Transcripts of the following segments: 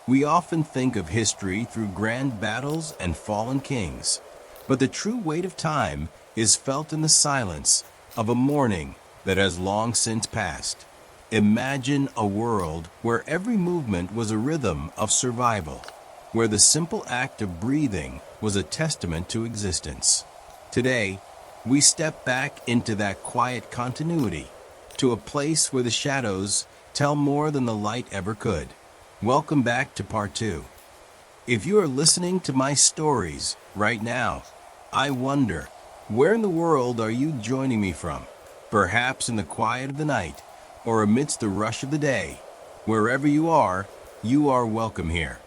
We often think of history through grand battles and fallen kings, but the true weight of time is felt in the silence of a morning that has long since passed. Imagine a world where every movement was a rhythm of survival, where the simple act of breathing was a testament to existence. Today, we step back into that quiet continuity, to a place where the shadows tell more than the light ever could. Welcome back to part 2. If you are listening to my stories right now, I wonder, where in the world are you joining me from? Perhaps in the quiet of the night, or amidst the rush of the day. Wherever you are welcome here.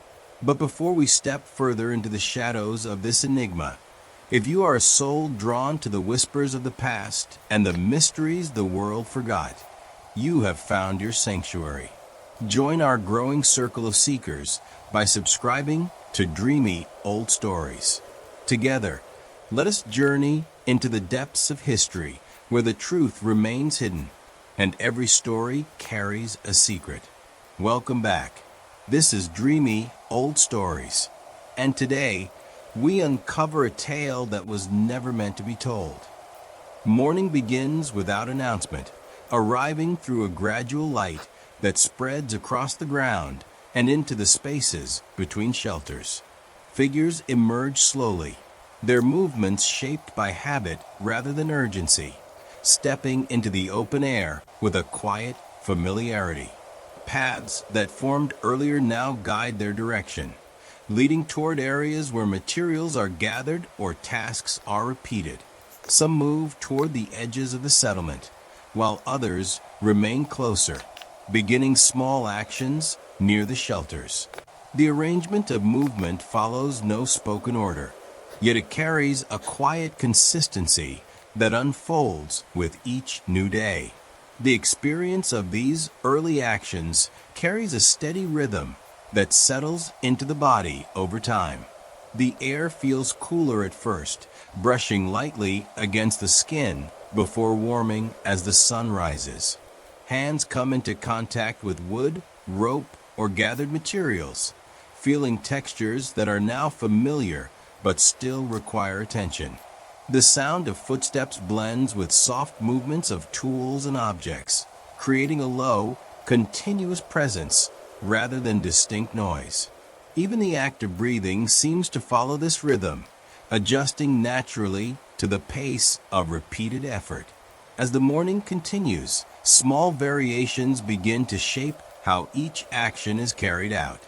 But before we step further into the shadows of this enigma, if you are a soul drawn to the whispers of the past and the mysteries the world forgot, you have found your sanctuary. Join our growing circle of seekers by subscribing to Dreamy Old Stories. Together, let us journey into the depths of history where the truth remains hidden and every story carries a secret. Welcome back. This is Dreamy Old Stories, and today we uncover a tale that was never meant to be told. Morning begins without announcement, arriving through a gradual light that spreads across the ground and into the spaces between shelters. Figures emerge slowly, their movements shaped by habit rather than urgency, stepping into the open air with a quiet familiarity. Paths that formed earlier now guide their direction, leading toward areas where materials are gathered or tasks are repeated. Some move toward the edges of the settlement, while others remain closer, beginning small actions near the shelters. The arrangement of movement follows no spoken order, yet it carries a quiet consistency that unfolds with each new day. The experience of these early actions carries a steady rhythm that settles into the body over time. The air feels cooler at first, brushing lightly against the skin before warming as the sun rises. Hands come into contact with wood, rope, or gathered materials, feeling textures that are now familiar but still require attention. The sound of footsteps blends with soft movements of tools and objects, creating a low, continuous presence rather than distinct noise. Even the act of breathing seems to follow this rhythm, adjusting naturally to the pace of repeated effort. As the morning continues, small variations begin to shape how each action is carried out.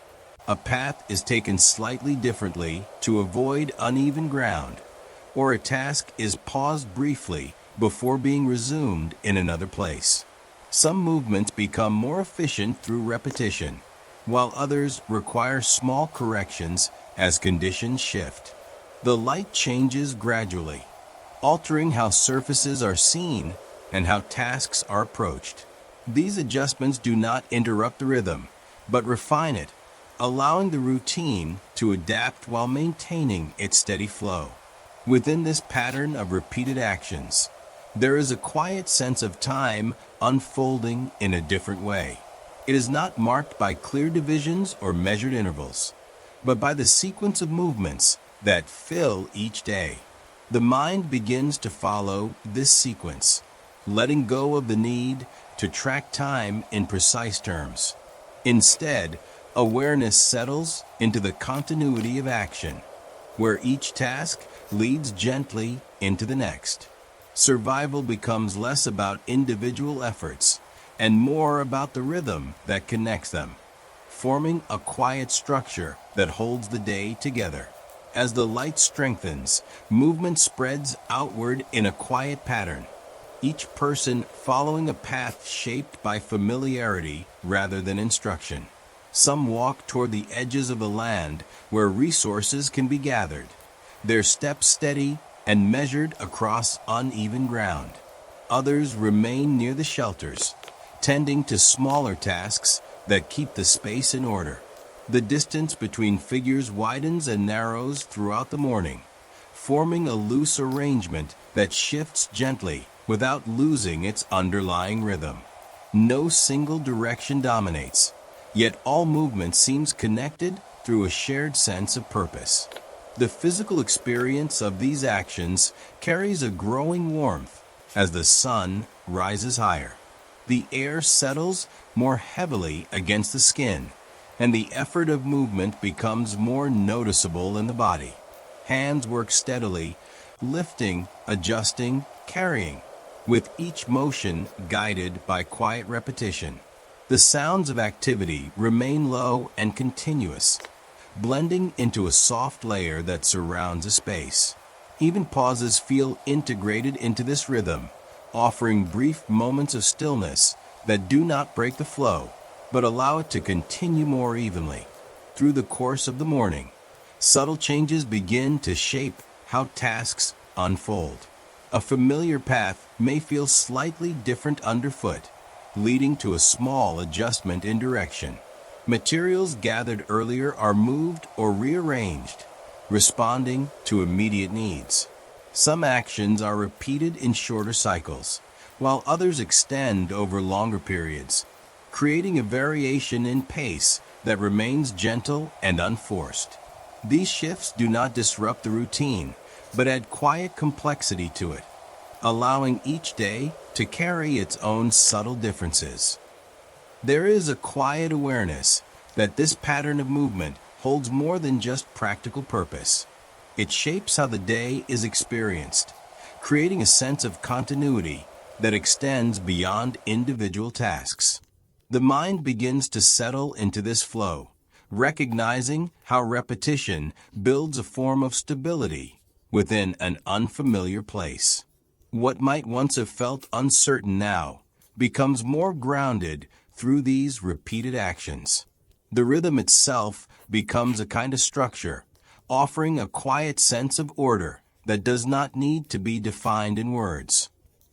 A path is taken slightly differently to avoid uneven ground, or a task is paused briefly before being resumed in another place. Some movements become more efficient through repetition, while others require small corrections as conditions shift. The light changes gradually, altering how surfaces are seen and how tasks are approached. These adjustments do not interrupt the rhythm, but refine it, allowing the routine to adapt while maintaining its steady flow. Within this pattern of repeated actions, there is a quiet sense of time unfolding in a different way. It is not marked by clear divisions or measured intervals, but by the sequence of movements that fill each day. The mind begins to follow this sequence, letting go of the need to track time in precise terms. Instead, awareness settles into the continuity of action, where each task leads gently into the next. Survival becomes less about individual efforts and more about the rhythm that connects them, forming a quiet structure that holds the day together. As the light strengthens, movement spreads outward in a quiet pattern, each person following a path shaped by familiarity rather than instruction. Some walk toward the edges of the land where resources can be gathered, their steps steady and measured across uneven ground. Others remain near the shelters, tending to smaller tasks that keep the space in order. The distance between figures widens and narrows throughout the morning, forming a loose arrangement that shifts gently without losing its underlying rhythm. No single direction dominates, Yet all movement seems connected through a shared sense of purpose. The physical experience of these actions carries a growing warmth as the sun rises higher. The air settles more heavily against the skin, and the effort of movement becomes more noticeable in the body. Hands work steadily, lifting, adjusting, carrying, with each motion guided by quiet repetition. The sounds of activity remain low and continuous, blending into a soft layer that surrounds a space. Even pauses feel integrated into this rhythm, offering brief moments of stillness that do not break the flow, but allow it to continue more evenly. Through the course of the morning, subtle changes begin to shape how tasks unfold. A familiar path may feel slightly different underfoot, leading to a small adjustment in direction. Materials gathered earlier are moved or rearranged, responding to immediate needs. Some actions are repeated in shorter cycles, while others extend over longer periods, creating a variation in pace that remains gentle and unforced. These shifts do not disrupt the routine, but add quiet complexity to it, allowing each day to carry its own subtle differences. There is a quiet awareness that this pattern of movement holds more than just practical purpose. It shapes how the day is experienced, creating a sense of continuity that extends beyond individual tasks. The mind begins to settle into this flow, recognizing how repetition builds a form of stability within an unfamiliar place. What might once have felt uncertain now becomes more grounded through these repeated actions. The rhythm itself becomes a kind of structure, offering a quiet sense of order that does not need to be defined in words.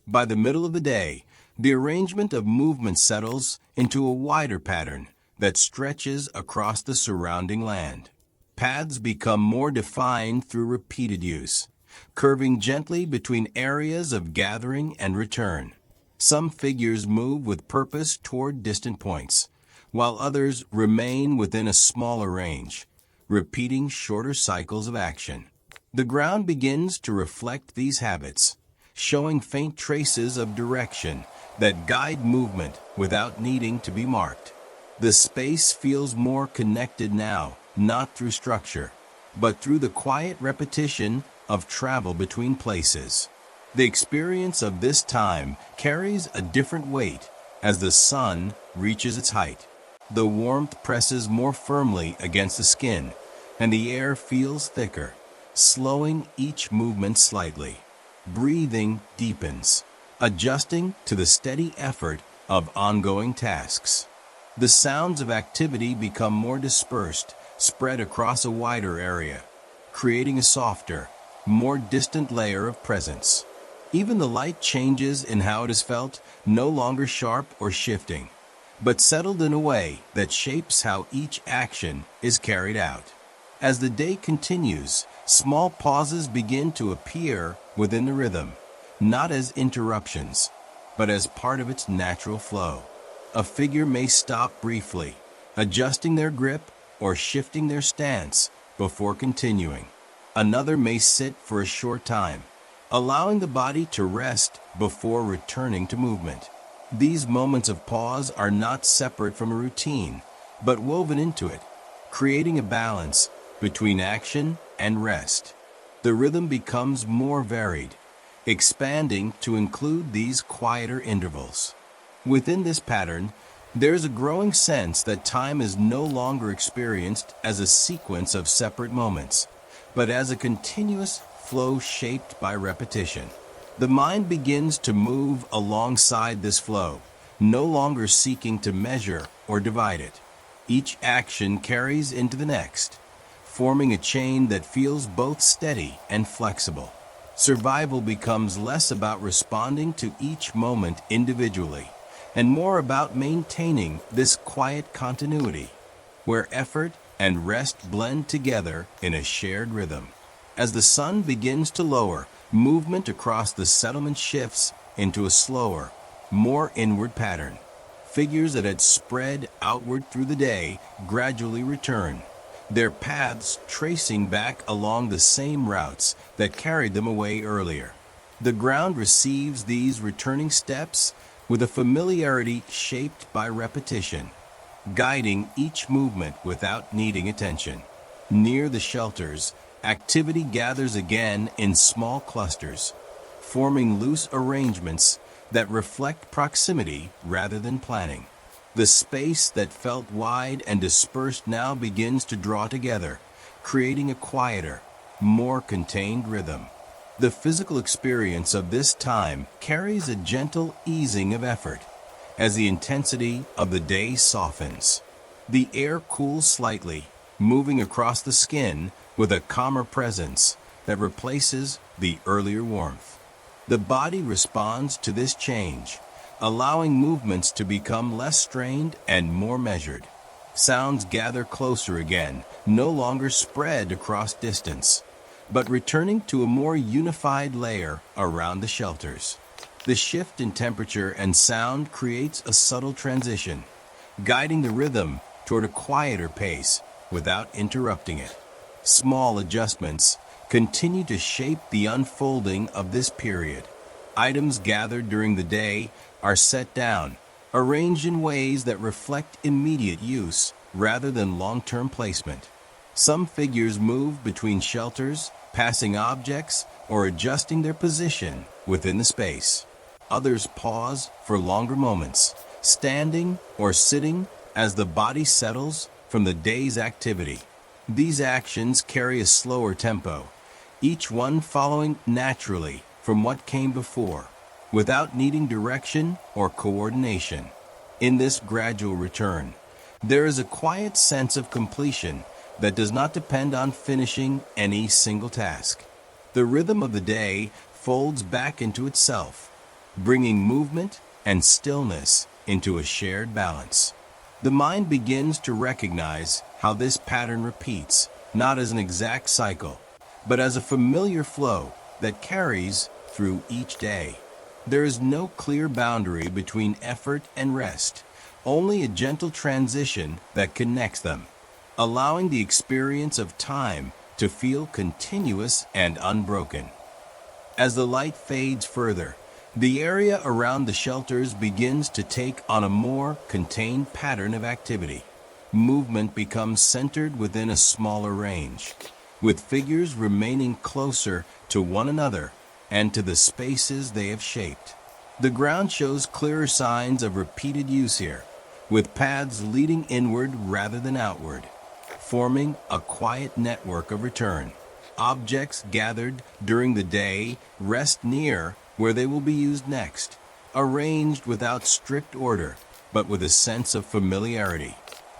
By the middle of the day, the arrangement of movement settles into a wider pattern that stretches across the surrounding land. Paths become more defined through repeated use, curving gently between areas of gathering and return. Some figures move with purpose toward distant points, while others remain within a smaller range, repeating shorter cycles of action. The ground begins to reflect these habits, showing faint traces of direction that guide movement without needing to be marked. The space feels more connected now, not through structure, but through the quiet repetition of travel between places. The experience of this time carries a different weight as the sun reaches its height. The warmth presses more firmly against the skin, and the air feels thicker, slowing each movement slightly. Breathing deepens, adjusting to the steady effort of ongoing tasks. The sounds of activity become more dispersed, spread across a wider area, creating a softer, more distant layer of presence. Even the light changes in how it is felt, no longer sharp or shifting, but settled in a way that shapes how each action is carried out. As the day continues, small pauses begin to appear within the rhythm, not as interruptions, but as part of its natural flow. A figure may stop briefly, adjusting their grip or shifting their stance before continuing. Another may sit for a short time, allowing the body to rest before returning to movement. These moments of pause are not separate from a routine, but woven into it, creating a balance between action and rest. The rhythm becomes more varied, expanding to include these quieter intervals. Within this pattern, there's a growing sense that time is no longer experienced as a sequence of separate moments, but as a continuous flow shaped by repetition. The mind begins to move alongside this flow, no longer seeking to measure or divide it. Each action carries into the next, forming a chain that feels both steady and flexible. Survival becomes less about responding to each moment individually, and more about maintaining this quiet continuity, where effort and rest blend together in a shared rhythm. As the sun begins to lower, movement across the settlement shifts into a slower, more inward pattern. Figures that had spread outward through the day gradually return, their paths tracing back along the same routes that carried them away earlier. The ground receives these returning steps with a familiarity shaped by repetition, guiding each movement without needing attention. Near the shelters, activity gathers again in small clusters, forming loose arrangements that reflect proximity rather than planning. The space that felt wide and dispersed now begins to draw together, creating a quieter, more contained rhythm. The physical experience of this time carries a gentle easing of effort as the intensity of the day softens. The air cools slightly, moving across the skin with a calmer presence that replaces the earlier warmth. The body responds to this change, allowing movements to become less strained and more measured. Sounds gather closer again, no longer spread across distance, but returning to a more unified layer around the shelters. The shift in temperature and sound creates a subtle transition, guiding the rhythm toward a quieter pace without interrupting it. Small adjustments continue to shape the unfolding of this period. Items gathered during the day are set down, arranged in ways that reflect immediate use rather than long-term placement. Some figures move between shelters, passing objects, or adjusting their position within the space. Others pause for longer moments, standing or sitting as the body settles from the day's activity. These actions carry a slower tempo, each one following naturally from what came before, without needing direction or coordination. In this gradual return, there is a quiet sense of completion that does not depend on finishing any single task. The rhythm of the day folds back into itself, bringing movement and stillness into a shared balance. The mind begins to recognize how this pattern repeats, not as an exact cycle, but as a familiar flow that carries through each day. There is no clear boundary between effort and rest, only a gentle transition that connects them, allowing the experience of time to feel continuous and unbroken. As the light fades further, the area around the shelters begins to take on a more contained pattern of activity. Movement becomes centered within a smaller range, with figures remaining closer to one another and to the spaces they have shaped. The ground shows clearer signs of repeated use here, with paths leading inward rather than outward, forming a quiet network of return. Objects gathered during the day rest near where they will be used next, arranged without strict order, but with a sense of familiarity.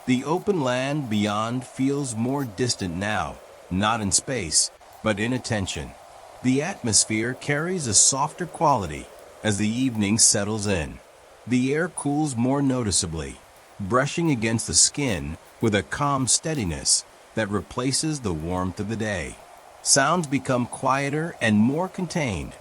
The open land beyond feels more distant now, not in space, but in attention. The atmosphere carries a softer quality as the evening settles in. The air cools more noticeably, brushing against the skin with a calm steadiness that replaces the warmth of the day. Sounds become quieter and more contained,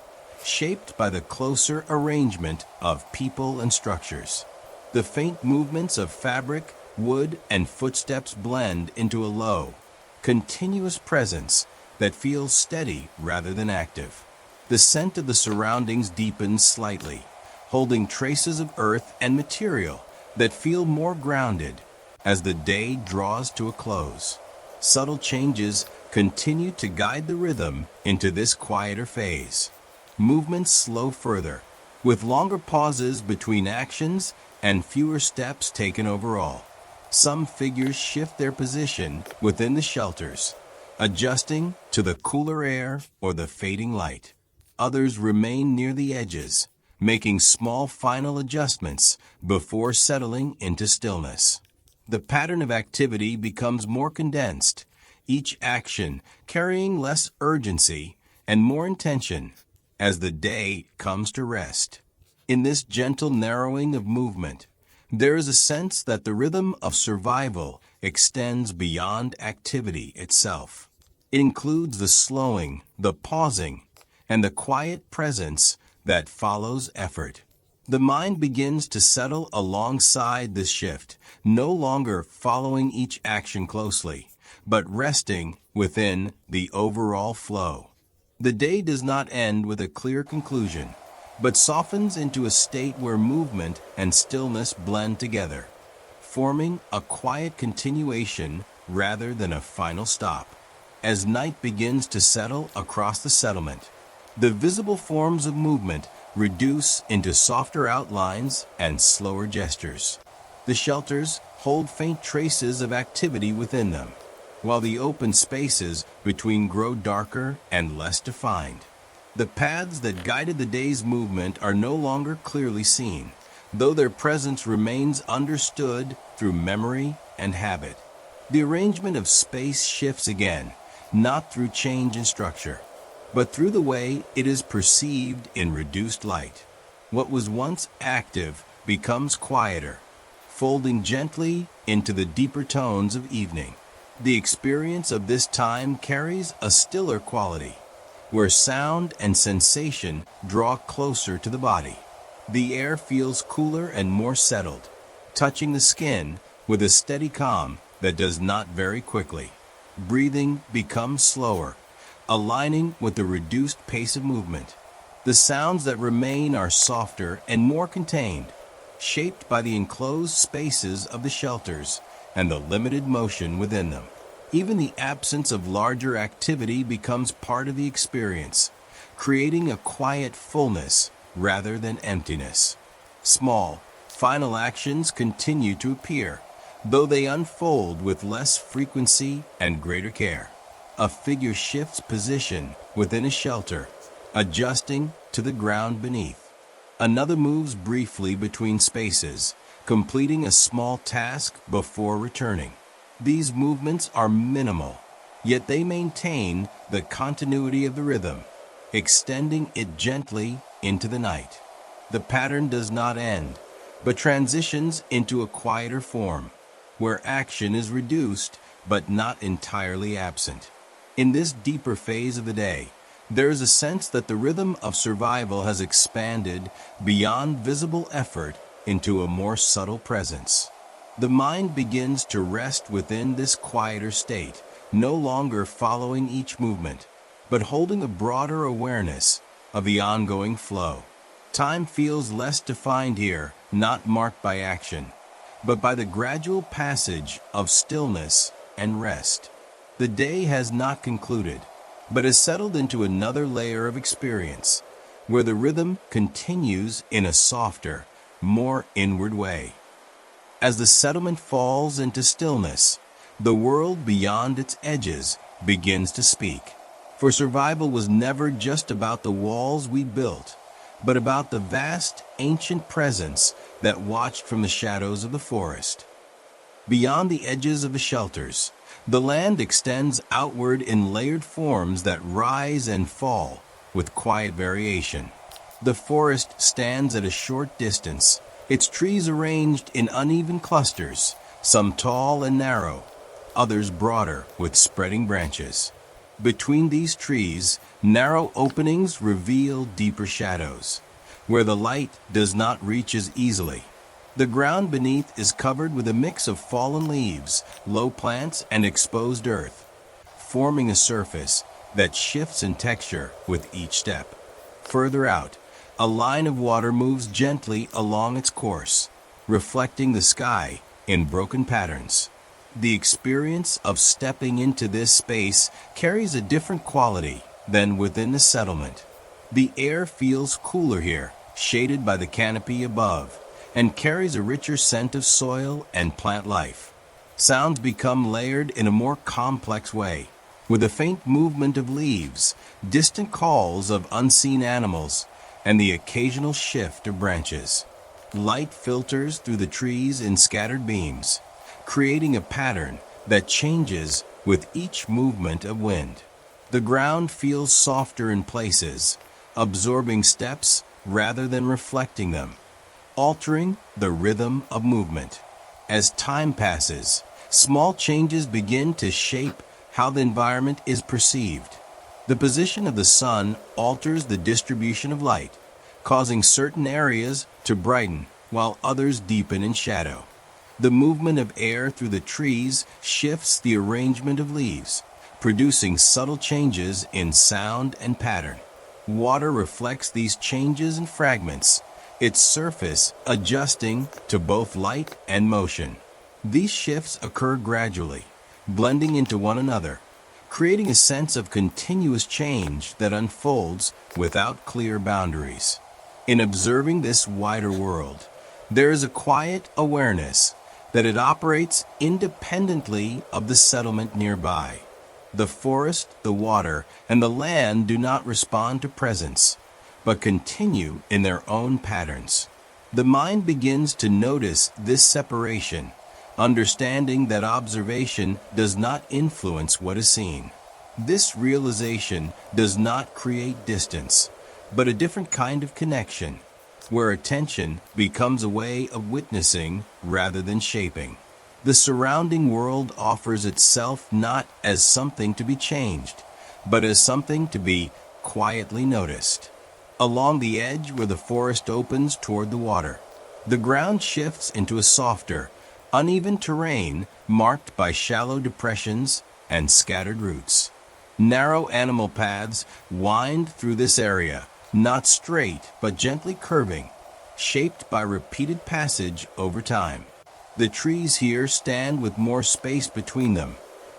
shaped by the closer arrangement of people and structures. The faint movements of fabric, wood, and footsteps blend into a low, continuous presence that feels steady rather than active. The scent of the surroundings deepens slightly, holding traces of earth and material that feel more grounded as the day draws to a close. Subtle changes continue to guide the rhythm into this quieter phase. Movements slow further, with longer pauses between actions and fewer steps taken overall. Some figures shift their position within the shelters, adjusting to the cooler air or the fading light. Others remain near the edges, making small final adjustments before settling into stillness. The pattern of activity becomes more condensed, each action carrying less urgency and more intention as the day comes to rest. In this gentle narrowing of movement, there is a sense that the rhythm of survival extends beyond activity itself. It includes the slowing, the pausing, and the quiet presence that follows effort. The mind begins to settle alongside this shift, no longer following each action closely, but resting within the overall flow. The day does not end with a clear conclusion, but softens into a state where movement and stillness blend together, forming a quiet continuation rather than a final stop. As night begins to settle across the settlement, the visible forms of movement reduce into softer outlines and slower gestures. The shelters hold faint traces of activity within them, while the open spaces between grow darker and less defined. The paths that guided the day's movement are no longer clearly seen, though their presence remains understood through memory and habit. The arrangement of space shifts again, not through change in structure, but through the way it is perceived in reduced light. What was once active becomes quieter, folding gently into the deeper tones of evening. The experience of this time carries a stiller quality, where sound and sensation draw closer to the body. The air feels cooler and more settled, touching the skin with a steady calm that does not vary quickly. Breathing becomes slower, aligning with the reduced pace of movement. The sounds that remain are softer and more contained, shaped by the enclosed spaces of the shelters and the limited motion within them. Even the absence of larger activity becomes part of the experience, creating a quiet fullness rather than emptiness. Small, final actions continue to appear, though they unfold with less frequency and greater care. A figure shifts position within a shelter, adjusting to the ground beneath. Another moves briefly between spaces, completing a small task before returning. These movements are minimal, yet they maintain the continuity of the rhythm, extending it gently into the night. The pattern does not end, but transitions into a quieter form, where action is reduced but not entirely absent. In this deeper phase of the day, there is a sense that the rhythm of survival has expanded beyond visible effort into a more subtle presence. The mind begins to rest within this quieter state, no longer following each movement, but holding a broader awareness of the ongoing flow. Time feels less defined here, not marked by action, but by the gradual passage of stillness and rest. The day has not concluded, but has settled into another layer of experience, where the rhythm continues in a softer, more inward way. As the settlement falls into stillness, the world beyond its edges begins to speak. For survival was never just about the walls we built, but about the vast, ancient presence that watched from the shadows of the forest. Beyond the edges of the shelters, the land extends outward in layered forms that rise and fall with quiet variation. The forest stands at a short distance, its trees arranged in uneven clusters, some tall and narrow, others broader with spreading branches. Between these trees, narrow openings reveal deeper shadows, where the light does not reach as easily. The ground beneath is covered with a mix of fallen leaves, low plants, and exposed earth, forming a surface that shifts in texture with each step. Further out, a line of water moves gently along its course, reflecting the sky in broken patterns. The experience of stepping into this space carries a different quality than within the settlement. The air feels cooler here, shaded by the canopy above, and carries a richer scent of soil and plant life. Sounds become layered in a more complex way, with a faint movement of leaves, distant calls of unseen animals, and the occasional shift of branches. Light filters through the trees in scattered beams, creating a pattern that changes with each movement of wind. The ground feels softer in places, absorbing steps rather than reflecting them, altering the rhythm of movement. As time passes, small changes begin to shape how the environment is perceived. The position of the sun alters the distribution of light, causing certain areas to brighten while others deepen in shadow. The movement of air through the trees shifts the arrangement of leaves, producing subtle changes in sound and pattern. Water reflects these changes in fragments, its surface adjusting to both light and motion. These shifts occur gradually, blending into one another, creating a sense of continuous change that unfolds without clear boundaries. In observing this wider world, there is a quiet awareness that it operates independently of the settlement nearby. The forest, the water, and the land do not respond to presence, but continue in their own patterns. The mind begins to notice this separation, understanding that observation does not influence what is seen. This realization does not create distance, but a different kind of connection, where attention becomes a way of witnessing rather than shaping. The surrounding world offers itself not as something to be changed, but as something to be quietly noticed. Along the edge where the forest opens toward the water, the ground shifts into a softer, uneven terrain marked by shallow depressions and scattered roots. Narrow animal paths wind through this area, not straight but gently curving, shaped by repeated passage over time. The trees here stand with more space between them,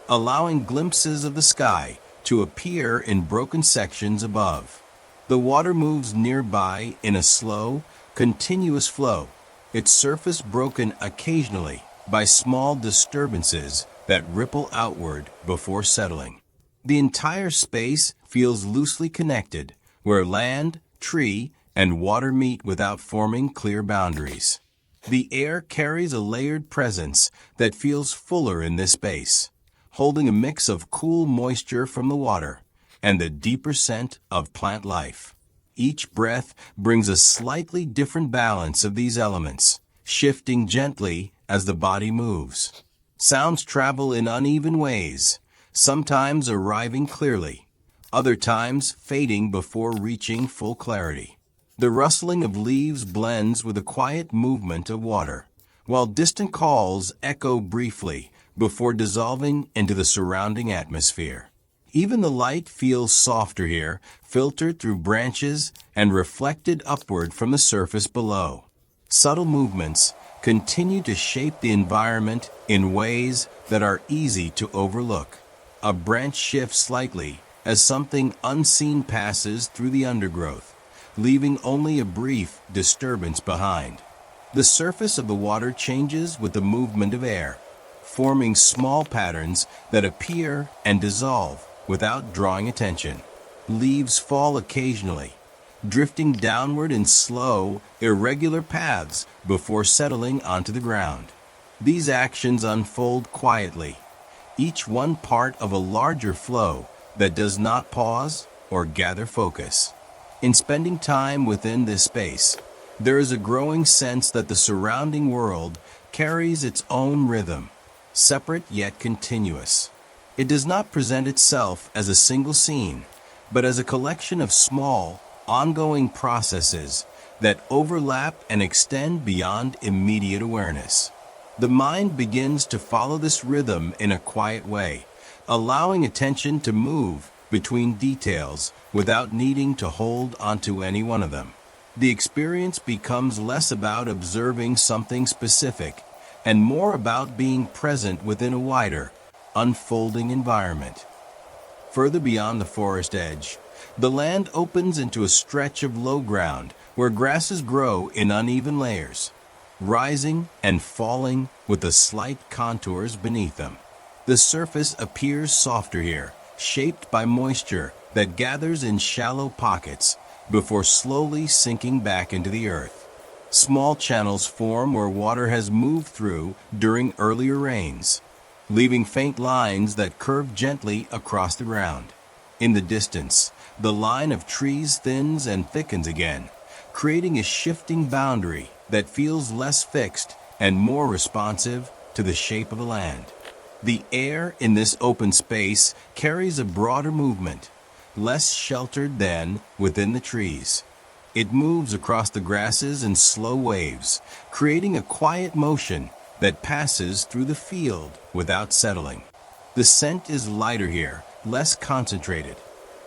allowing glimpses of the sky to appear in broken sections above. The water moves nearby in a slow, continuous flow, its surface broken occasionally by small disturbances that ripple outward before settling. The entire space feels loosely connected, where land, tree, and water meet without forming clear boundaries. The air carries a layered presence that feels fuller in this space, holding a mix of cool moisture from the water and the deeper scent of plant life. Each breath brings a slightly different balance of these elements, shifting gently as the body moves. Sounds travel in uneven ways, sometimes arriving clearly, other times fading before reaching full clarity. The rustling of leaves blends with the quiet movement of water, while distant calls echo briefly before dissolving into the surrounding atmosphere. Even the light feels softer here, filtered through branches and reflected upward from the surface below. Subtle movements continue to shape the environment in ways that are easy to overlook. A branch shifts slightly as something unseen passes through the undergrowth, leaving only a brief disturbance behind. The surface of the water changes with the movement of air, forming small patterns that appear and dissolve without drawing attention. Leaves fall occasionally, drifting downward in slow, irregular paths before settling onto the ground. These actions unfold quietly, each one part of a larger flow that does not pause or gather focus. In spending time within this space, there is a growing sense that the surrounding world carries its own rhythm, separate yet continuous. It does not present itself as a single scene, but as a collection of small, ongoing processes that overlap and extend beyond immediate awareness. The mind begins to follow this rhythm in a quiet way, allowing attention to move between details without needing to hold onto any one of them. The experience becomes less about observing something specific and more about being present within a wider, unfolding environment. Further beyond the forest edge, the land opens into a stretch of low ground where grasses grow in uneven layers, rising and falling with the slight contours beneath them. The surface appears softer here, shaped by moisture that gathers in shallow pockets before slowly sinking back into the earth. Small channels form where water has moved through during earlier rains, leaving faint lines that curve gently across the ground. In the distance, the line of trees thins and thickens again, creating a shifting boundary that feels less fixed and more responsive to the shape of the land. The air in this open space carries a broader movement, less sheltered than within the trees. It moves across the grasses in slow waves, creating a quiet motion that passes through the field without settling. The scent is lighter here, less concentrated,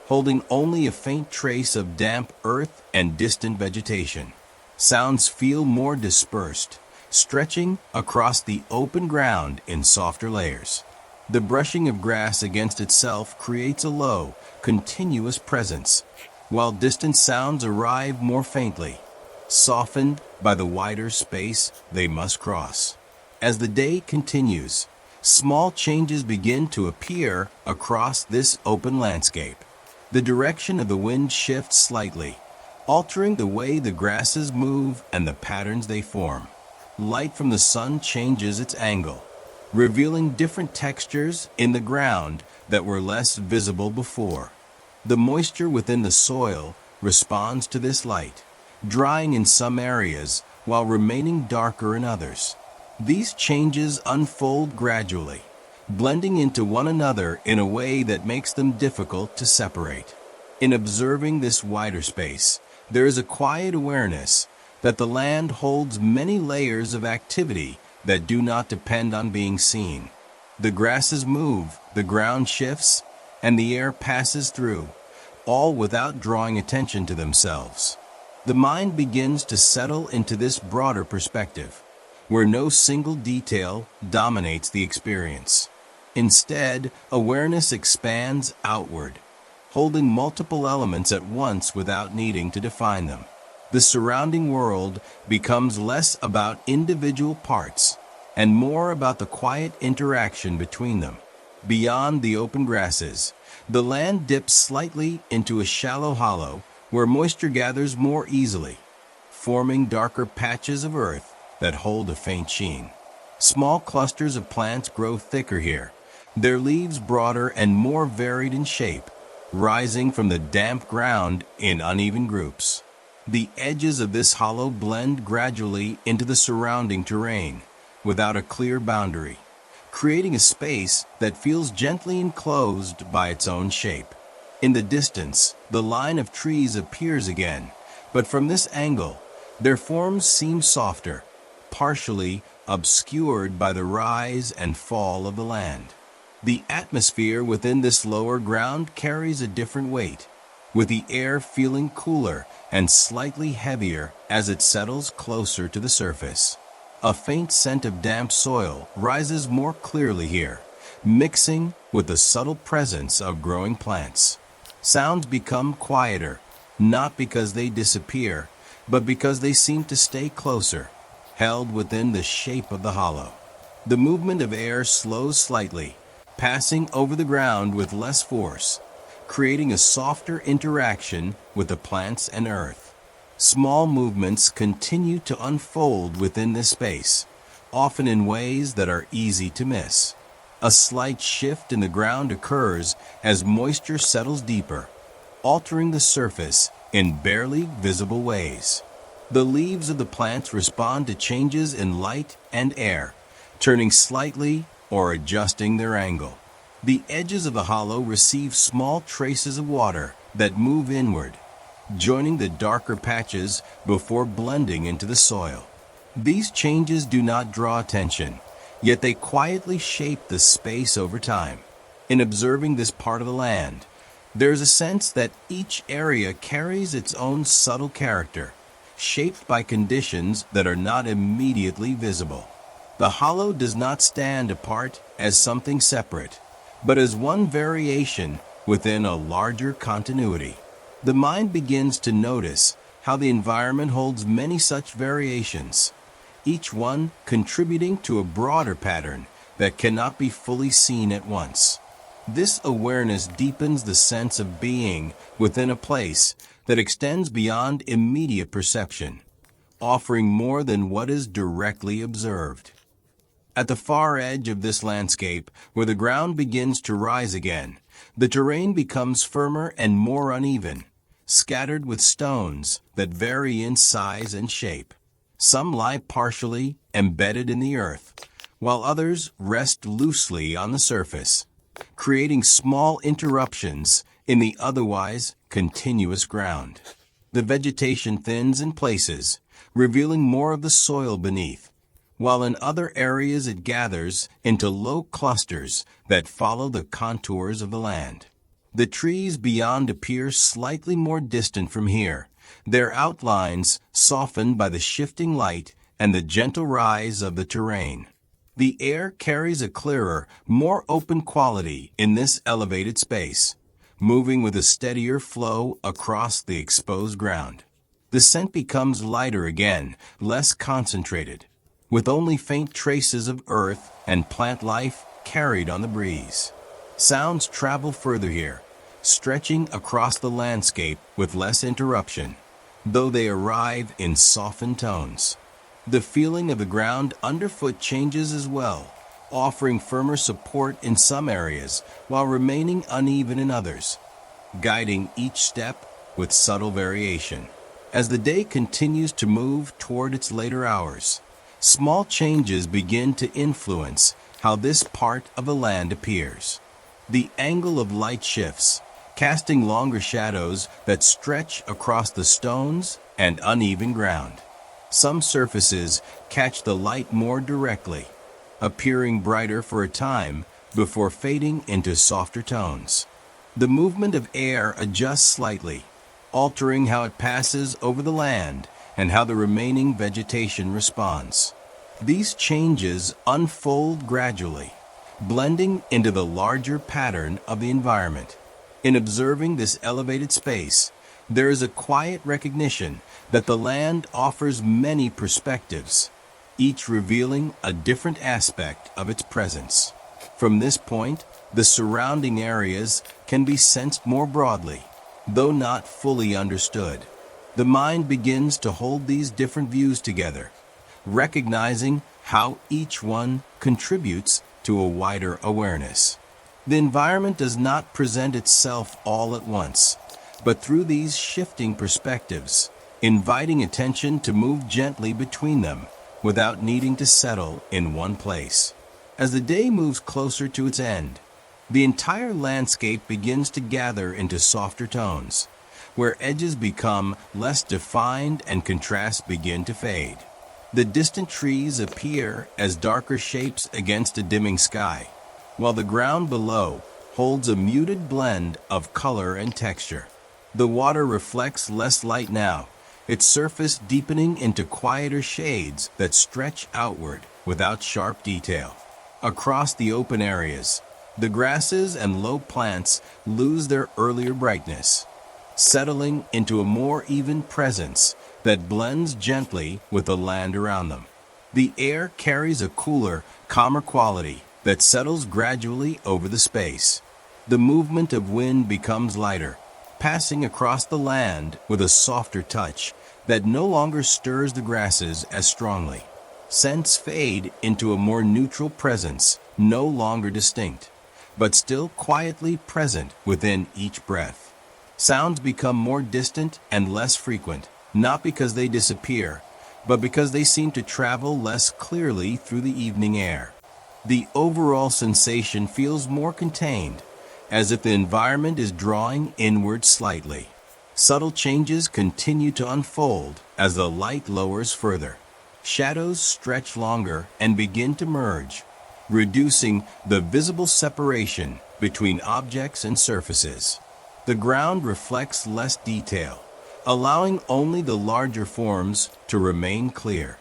holding only a faint trace of damp earth and distant vegetation. Sounds feel more dispersed, stretching across the open ground in softer layers. The brushing of grass against itself creates a low, continuous presence, while distant sounds arrive more faintly, softened by the wider space they must cross. As the day continues, small changes begin to appear across this open landscape. The direction of the wind shifts slightly, altering the way the grasses move and the patterns they form. Light from the sun changes its angle, revealing different textures in the ground that were less visible before. The moisture within the soil responds to this light, drying in some areas while remaining darker in others. These changes unfold gradually, blending into one another in a way that makes them difficult to separate. In observing this wider space, there is a quiet awareness that the land holds many layers of activity that do not depend on being seen. The grasses move, the ground shifts, and the air passes through, all without drawing attention to themselves. The mind begins to settle into this broader perspective, where no single detail dominates the experience. Instead, awareness expands outward, holding multiple elements at once without needing to define them. The surrounding world becomes less about individual parts and more about the quiet interaction between them. Beyond the open grasses, the land dips slightly into a shallow hollow where moisture gathers more easily, forming darker patches of earth that hold a faint sheen. Small clusters of plants grow thicker here, their leaves broader and more varied in shape, rising from the damp ground in uneven groups. The edges of this hollow blend gradually into the surrounding terrain, without a clear boundary, creating a space that feels gently enclosed by its own shape. In the distance, the line of trees appears again, but from this angle, their forms seem softer, partially obscured by the rise and fall of the land. The atmosphere within this lower ground carries a different weight, with the air feeling cooler and slightly heavier as it settles closer to the surface. A faint scent of damp soil rises more clearly here, mixing with the subtle presence of growing plants. Sounds become quieter, not because they disappear, but because they seem to stay closer, held within the shape of the hollow. The movement of air slows slightly, passing over the ground with less force, creating a softer interaction with the plants and earth. Small movements continue to unfold within this space, often in ways that are easy to miss. A slight shift in the ground occurs as moisture settles deeper, altering the surface in barely visible ways. The leaves of the plants respond to changes in light and air, turning slightly or adjusting their angle. The edges of the hollow receive small traces of water that move inward, joining the darker patches before blending into the soil. These changes do not draw attention, yet they quietly shape the space over time. In observing this part of the land, there is a sense that each area carries its own subtle character, shaped by conditions that are not immediately visible. The hollow does not stand apart as something separate, but as one variation within a larger continuity. The mind begins to notice how the environment holds many such variations, each one contributing to a broader pattern that cannot be fully seen at once. This awareness deepens the sense of being within a place that extends beyond immediate perception, offering more than what is directly observed. At the far edge of this landscape, where the ground begins to rise again, the terrain becomes firmer and more uneven, scattered with stones that vary in size and shape. Some lie partially embedded in the earth, while others rest loosely on the surface, creating small interruptions in the otherwise continuous ground. The vegetation thins in places, revealing more of the soil beneath, while in other areas it gathers into low clusters that follow the contours of the land. The trees beyond appear slightly more distant from here, their outlines softened by the shifting light and the gentle rise of the terrain. The air carries a clearer, more open quality in this elevated space, moving with a steadier flow across the exposed ground. The scent becomes lighter again, less concentrated, with only faint traces of earth and plant life carried on the breeze. Sounds travel further here, stretching across the landscape with less interruption, though they arrive in softened tones. The feeling of the ground underfoot changes as well, offering firmer support in some areas while remaining uneven in others, guiding each step with subtle variation. As the day continues to move toward its later hours, small changes begin to influence how this part of the land appears. The angle of light shifts, casting longer shadows that stretch across the stones and uneven ground. Some surfaces catch the light more directly, appearing brighter for a time before fading into softer tones. The movement of air adjusts slightly, altering how it passes over the land and how the remaining vegetation responds. These changes unfold gradually, blending into the larger pattern of the environment. In observing this elevated space, there is a quiet recognition that the land offers many perspectives, each revealing a different aspect of its presence. From this point, the surrounding areas can be sensed more broadly, though not fully understood. The mind begins to hold these different views together, recognizing how each one contributes to a wider awareness. The environment does not present itself all at once, but through these shifting perspectives, inviting attention to move gently between them without needing to settle in one place. As the day moves closer to its end, the entire landscape begins to gather into softer tones, where edges become less defined and contrasts begin to fade. The distant trees appear as darker shapes against a dimming sky, while the ground below holds a muted blend of color and texture. The water reflects less light now, its surface deepening into quieter shades that stretch outward without sharp detail. Across the open areas, the grasses and low plants lose their earlier brightness, settling into a more even presence that blends gently with the land around them. The air carries a cooler, calmer quality that settles gradually over the space. The movement of wind becomes lighter, passing across the land with a softer touch that no longer stirs the grasses as strongly. Scents fade into a more neutral presence, no longer distinct, but still quietly present within each breath. Sounds become more distant and less frequent, not because they disappear, but because they seem to travel less clearly through the evening air. The overall sensation feels more contained, as if the environment is drawing inward slightly. Subtle changes continue to unfold as the light lowers further. Shadows stretch longer and begin to merge, reducing the visible separation between objects and surfaces. The ground reflects less detail, allowing only the larger forms to remain clear.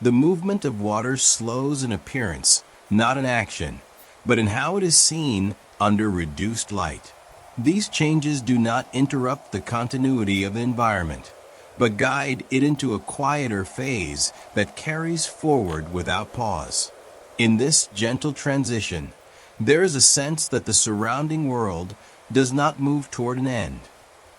The movement of water slows in appearance, not in action, but in how it is seen under reduced light. These changes do not interrupt the continuity of the environment, but guide it into a quieter phase that carries forward without pause. In this gentle transition, there is a sense that the surrounding world does not move toward an end,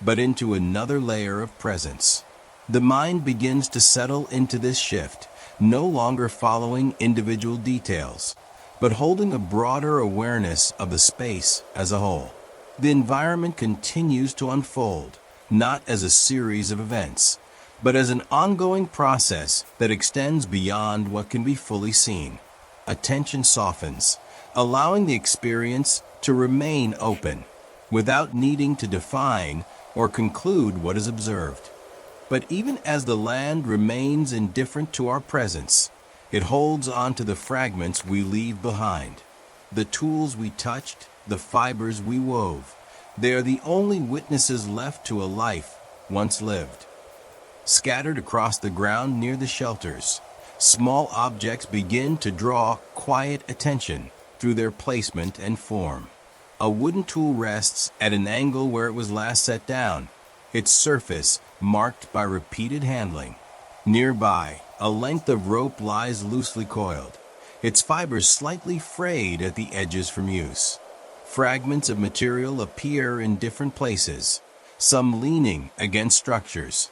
but into another layer of presence. The mind begins to settle into this shift, no longer following individual details, but holding a broader awareness of the space as a whole. The environment continues to unfold, not as a series of events, but as an ongoing process that extends beyond what can be fully seen. Attention softens, allowing the experience to remain open, without needing to define or conclude what is observed. But even as the land remains indifferent to our presence, it holds on to the fragments we leave behind. The tools we touched, the fibers we wove, they are the only witnesses left to a life once lived. Scattered across the ground near the shelters, small objects begin to draw quiet attention through their placement and form. A wooden tool rests at an angle where it was last set down, its surface marked by repeated handling. Nearby, a length of rope lies loosely coiled, its fibers slightly frayed at the edges from use. Fragments of material appear in different places, some leaning against structures,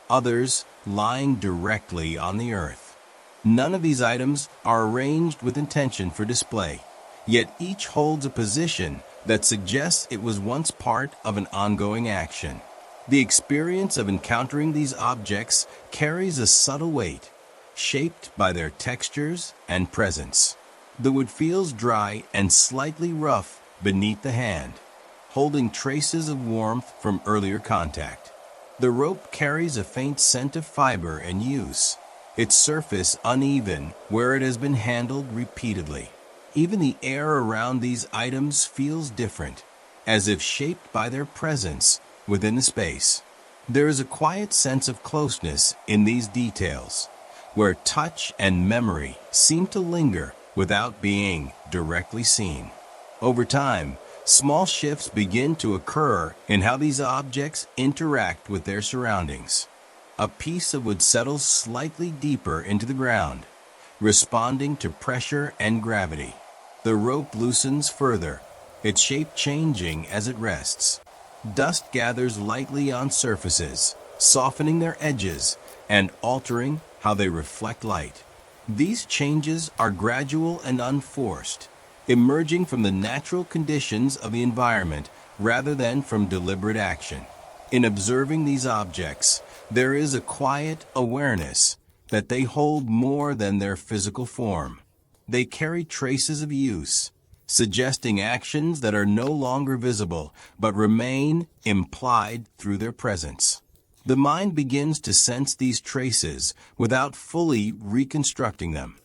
others lying directly on the earth. None of these items are arranged with intention for display, yet each holds a position that suggests it was once part of an ongoing action. The experience of encountering these objects carries a subtle weight, shaped by their textures and presence. The wood feels dry and slightly rough beneath the hand, holding traces of warmth from earlier contact. The rope carries a faint scent of fiber and use, its surface uneven where it has been handled repeatedly. Even the air around these items feels different, as if shaped by their presence within the space. There is a quiet sense of closeness in these details, where touch and memory seem to linger without being directly seen. Over time, small shifts begin to occur in how these objects interact with their surroundings. A piece of wood settles slightly deeper into the ground, responding to pressure and gravity. The rope loosens further, its shape changing as it rests. Dust gathers lightly on surfaces, softening their edges and altering how they reflect light. These changes are gradual and unforced, emerging from the natural conditions of the environment rather than from deliberate action. In observing these objects, there is a quiet awareness that they hold more than their physical form. They carry traces of use, suggesting actions that are no longer visible but remain implied through their presence. The mind begins to sense these traces without fully reconstructing them,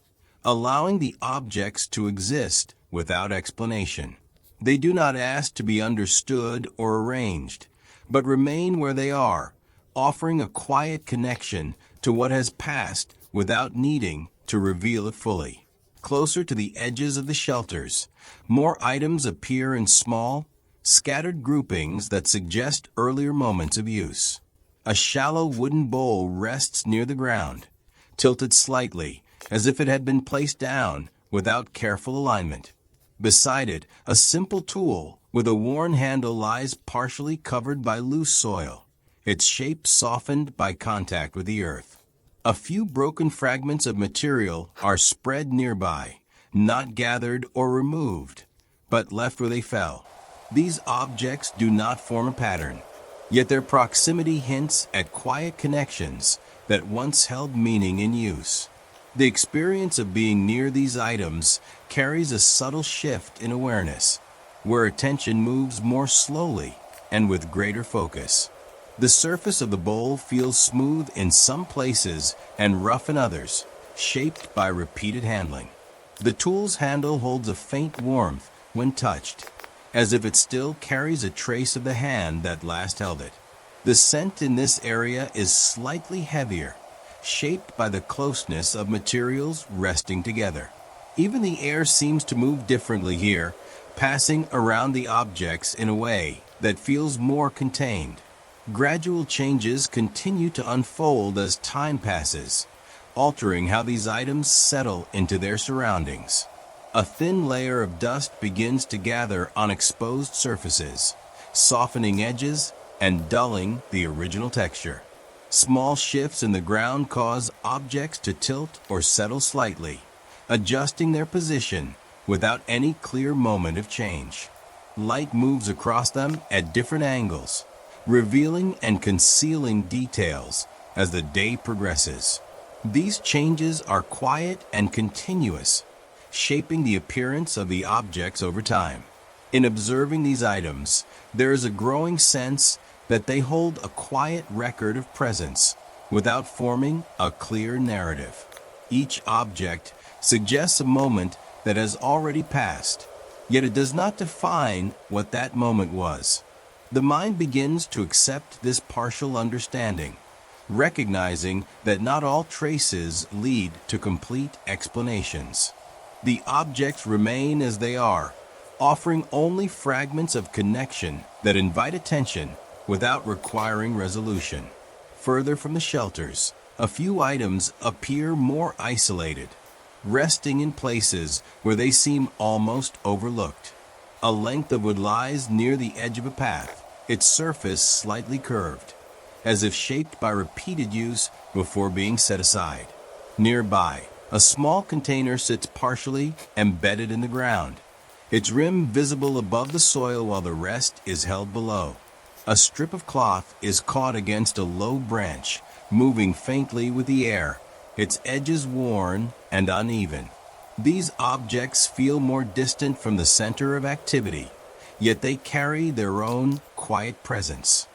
allowing the objects to exist without explanation. They do not ask to be understood or arranged, but remain where they are, offering a quiet connection to what has passed without needing to reveal it fully. Closer to the edges of the shelters, more items appear in small, scattered groupings that suggest earlier moments of use. A shallow wooden bowl rests near the ground, tilted slightly, as if it had been placed down without careful alignment. Beside it, a simple tool with a worn handle lies partially covered by loose soil, its shape softened by contact with the earth. A few broken fragments of material are spread nearby, not gathered or removed, but left where they fell. These objects do not form a pattern, yet their proximity hints at quiet connections that once held meaning in use. The experience of being near these items carries a subtle shift in awareness, where attention moves more slowly and with greater focus. The surface of the bowl feels smooth in some places and rough in others, shaped by repeated handling. The tool's handle holds a faint warmth when touched, as if it still carries a trace of the hand that last held it. The scent in this area is slightly heavier, shaped by the closeness of materials resting together. Even the air seems to move differently here, passing around the objects in a way that feels more contained. Gradual changes continue to unfold as time passes, altering how these items settle into their surroundings. A thin layer of dust begins to gather on exposed surfaces, softening edges and dulling the original texture. Small shifts in the ground cause objects to tilt or settle slightly, adjusting their position without any clear moment of change. Light moves across them at different angles, revealing and concealing details as the day progresses. These changes are quiet and continuous, shaping the appearance of the objects over time. In observing these items, there is a growing sense that they hold a quiet record of presence, without forming a clear narrative. Each object suggests a moment that has already passed, yet it does not define what that moment was. The mind begins to accept this partial understanding, recognizing that not all traces lead to complete explanations. The objects remain as they are, offering only fragments of connection that invite attention without requiring resolution. Further from the shelters, a few items appear more isolated, resting in places where they seem almost overlooked. A length of wood lies near the edge of a path, its surface slightly curved, as if shaped by repeated use before being set aside. Nearby, a small container sits partially embedded in the ground, its rim visible above the soil while the rest is held below. A strip of cloth is caught against a low branch, moving faintly with the air, its edges worn and uneven. These objects feel more distant from the center of activity, yet they carry their own quiet presence.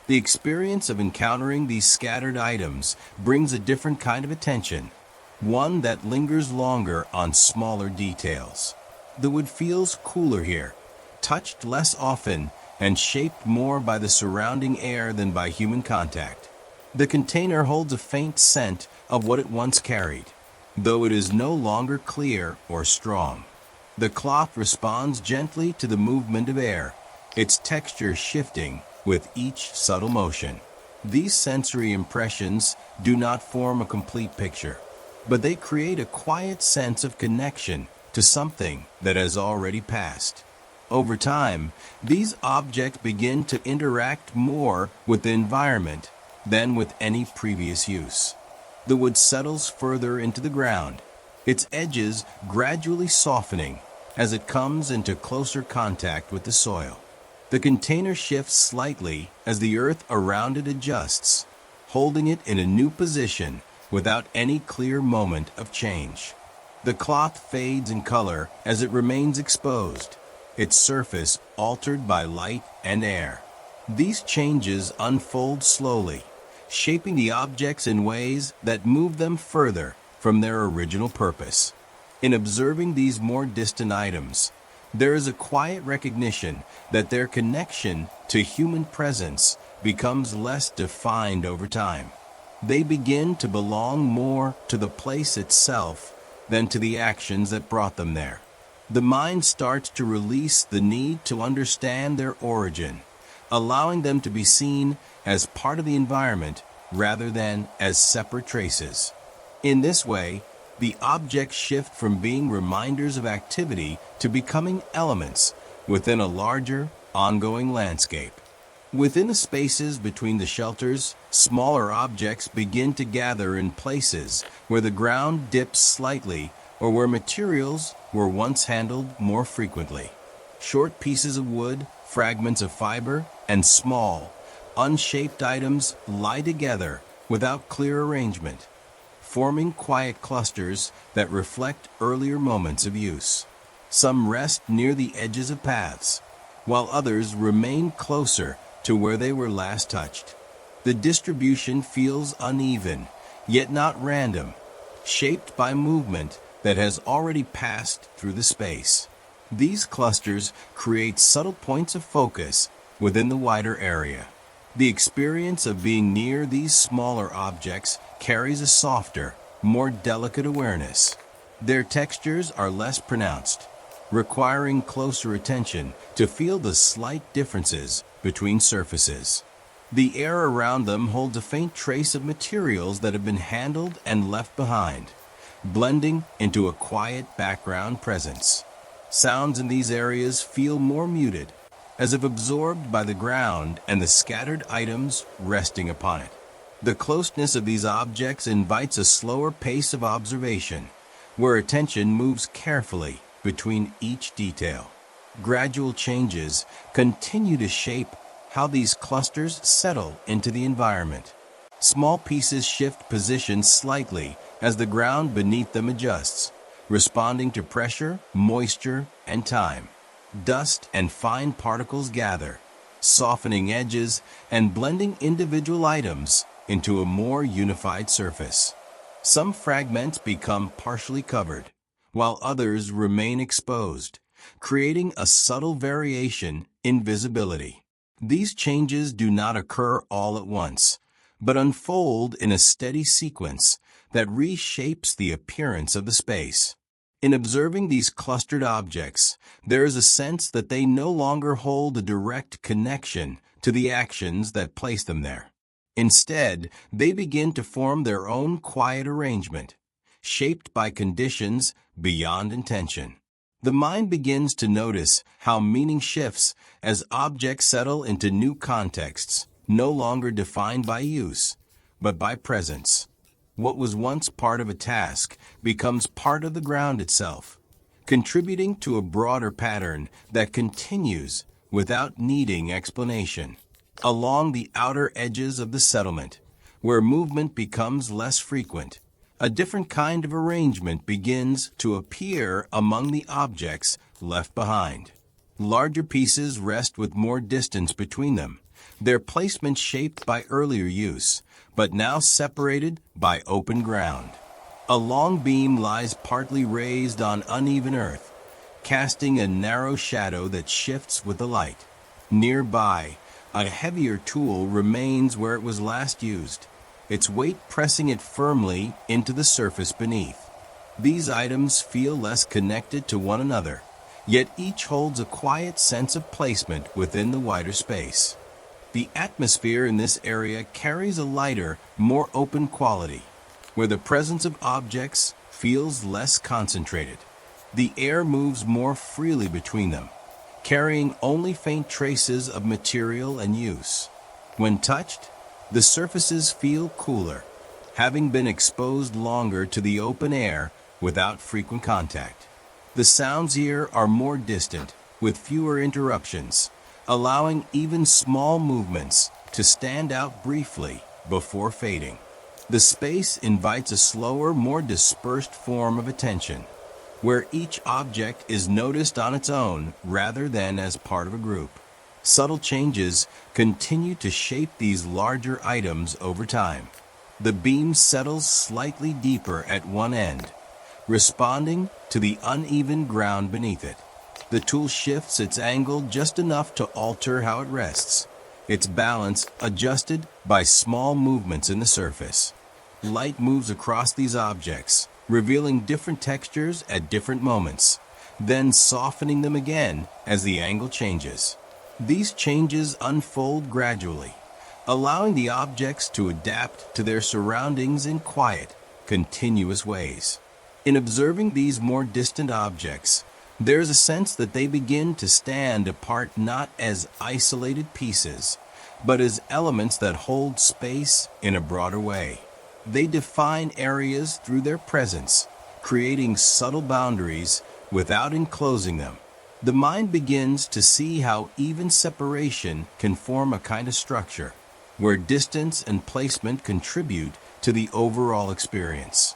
The experience of encountering these scattered items brings a different kind of attention, one that lingers longer on smaller details. The wood feels cooler here, touched less often, and shaped more by the surrounding air than by human contact. The container holds a faint scent of what it once carried, though it is no longer clear or strong. The cloth responds gently to the movement of air, its texture shifting with each subtle motion. These sensory impressions do not form a complete picture, but they create a quiet sense of connection to something that has already passed. Over time, these objects begin to interact more with the environment than with any previous use. The wood settles further into the ground, its edges gradually softening as it comes into closer contact with the soil. The container shifts slightly as the earth around it adjusts, holding it in a new position without any clear moment of change. The cloth fades in color as it remains exposed, its surface altered by light and air. These changes unfold slowly, shaping the objects in ways that move them further from their original purpose. In observing these more distant items, there is a quiet recognition that their connection to human presence becomes less defined over time. They begin to belong more to the place itself than to the actions that brought them there. The mind starts to release the need to understand their origin, allowing them to be seen as part of the environment rather than as separate traces. In this way, the objects shift from being reminders of activity to becoming elements within a larger, ongoing landscape. Within the spaces between the shelters, smaller objects begin to gather in places where the ground dips slightly or where materials were once handled more frequently. Short pieces of wood, fragments of fiber, and small, unshaped items lie together without clear arrangement, forming quiet clusters that reflect earlier moments of use. Some rest near the edges of paths, while others remain closer to where they were last touched. The distribution feels uneven, yet not random, shaped by movement that has already passed through the space. These clusters create subtle points of focus within the wider area. The experience of being near these smaller objects carries a softer, more delicate awareness. Their textures are less pronounced, requiring closer attention to feel the slight differences between surfaces. The air around them holds a faint trace of materials that have been handled and left behind, blending into a quiet background presence. Sounds in these areas feel more muted, as if absorbed by the ground and the scattered items resting upon it. The closeness of these objects invites a slower pace of observation, where attention moves carefully between each detail. Gradual changes continue to shape how these clusters settle into the environment. Small pieces shift position slightly as the ground beneath them adjusts, responding to pressure, moisture, and time. Dust and fine particles gather, softening edges and blending individual items into a more unified surface. Some fragments become partially covered, while others remain exposed, creating a subtle variation in visibility. These changes do not occur all at once, but unfold in a steady sequence that reshapes the appearance of the space. In observing these clustered objects, there is a sense that they no longer hold a direct connection to the actions that place them there. Instead, they begin to form their own quiet arrangement, shaped by conditions beyond intention. The mind begins to notice how meaning shifts as objects settle into new contexts, no longer defined by use, but by presence. What was once part of a task becomes part of the ground itself, contributing to a broader pattern that continues without needing explanation. Along the outer edges of the settlement, where movement becomes less frequent, a different kind of arrangement begins to appear among the objects left behind. Larger pieces rest with more distance between them, their placement shaped by earlier use, but now separated by open ground. A long beam lies partly raised on uneven earth, casting a narrow shadow that shifts with the light. Nearby, a heavier tool remains where it was last used, its weight pressing it firmly into the surface beneath. These items feel less connected to one another, yet each holds a quiet sense of placement within the wider space. The atmosphere in this area carries a lighter, more open quality, where the presence of objects feels less concentrated. The air moves more freely between them, carrying only faint traces of material and use. When touched, the surfaces feel cooler, having been exposed longer to the open air without frequent contact. The sounds here are more distant, with fewer interruptions, allowing even small movements to stand out briefly before fading. The space invites a slower, more dispersed form of attention, where each object is noticed on its own rather than as part of a group. Subtle changes continue to shape these larger items over time. The beam settles slightly deeper at one end, responding to the uneven ground beneath it. The tool shifts its angle just enough to alter how it rests, its balance adjusted by small movements in the surface. Light moves across these objects, revealing different textures at different moments, then softening them again as the angle changes. These changes unfold gradually, allowing the objects to adapt to their surroundings in quiet, continuous ways. In observing these more distant objects, there is a sense that they begin to stand apart not as isolated pieces, but as elements that hold space in a broader way. They define areas through their presence, creating subtle boundaries without enclosing them. The mind begins to see how even separation can form a kind of structure, where distance and placement contribute to the overall experience.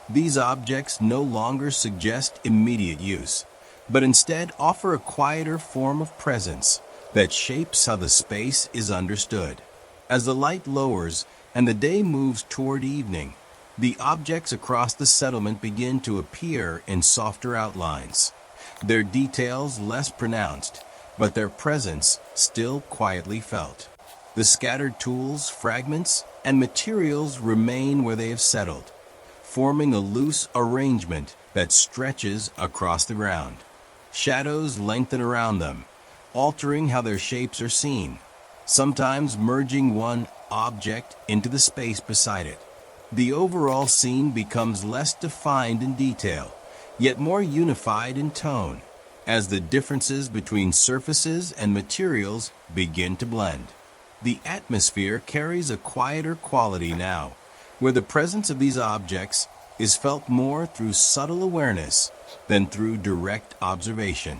These objects no longer suggest immediate use, but instead offer a quieter form of presence that shapes how the space is understood. As the light lowers and the day moves toward evening, the objects across the settlement begin to appear in softer outlines, their details less pronounced, but their presence still quietly felt. The scattered tools, fragments, and materials remain where they have settled, forming a loose arrangement that stretches across the ground. Shadows lengthen around them, altering how their shapes are seen, sometimes merging one object into the space beside it. The overall scene becomes less defined in detail, yet more unified in tone, as the differences between surfaces and materials begin to blend. The atmosphere carries a quieter quality now, where the presence of these objects is felt more through subtle awareness than through direct observation.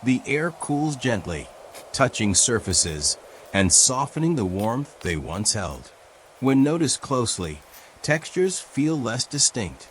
The air cools gently, touching surfaces and softening the warmth they once held. When noticed closely, textures feel less distinct,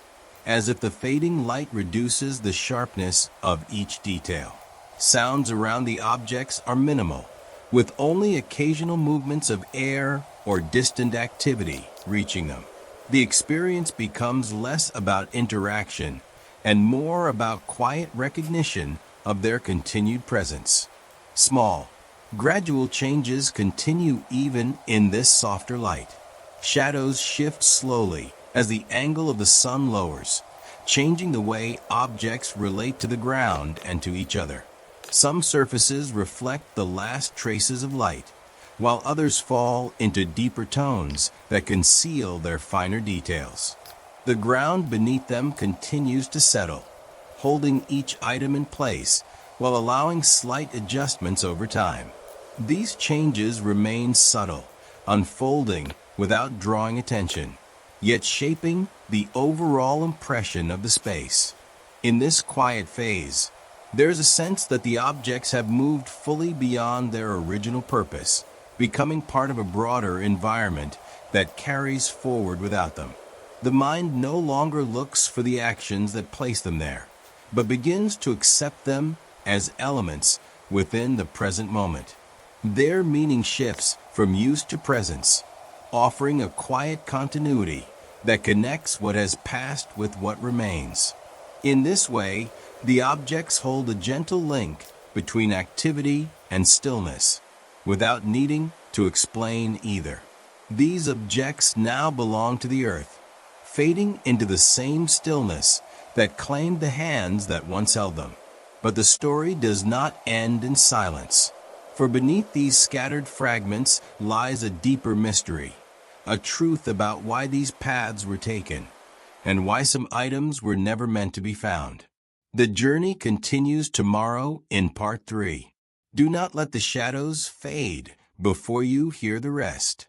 as if the fading light reduces the sharpness of each detail. Sounds around the objects are minimal, with only occasional movements of air or distant activity reaching them. The experience becomes less about interaction and more about quiet recognition of their continued presence. Small, gradual changes continue even in this softer light. Shadows shift slowly as the angle of the sun lowers, changing the way objects relate to the ground and to each other. Some surfaces reflect the last traces of light, while others fall into deeper tones that conceal their finer details. The ground beneath them continues to settle, holding each item in place while allowing slight adjustments over time. These changes remain subtle, unfolding without drawing attention, yet shaping the overall impression of the space. In this quiet phase, there's a sense that the objects have moved fully beyond their original purpose, becoming part of a broader environment that carries forward without them. The mind no longer looks for the actions that place them there, but begins to accept them as elements within the present moment. Their meaning shifts from use to presence, offering a quiet continuity that connects what has passed with what remains. In this way, the objects hold a gentle link between activity and stillness, without needing to explain either. These objects now belong to the earth, fading into the same stillness that claimed the hands that once held them. But the story does not end in silence, for beneath these scattered fragments lies a deeper mystery, a truth about why these paths were taken, and why some items were never meant to be found. The journey continues tomorrow in Part 3. Do not let the shadows fade before you hear the rest.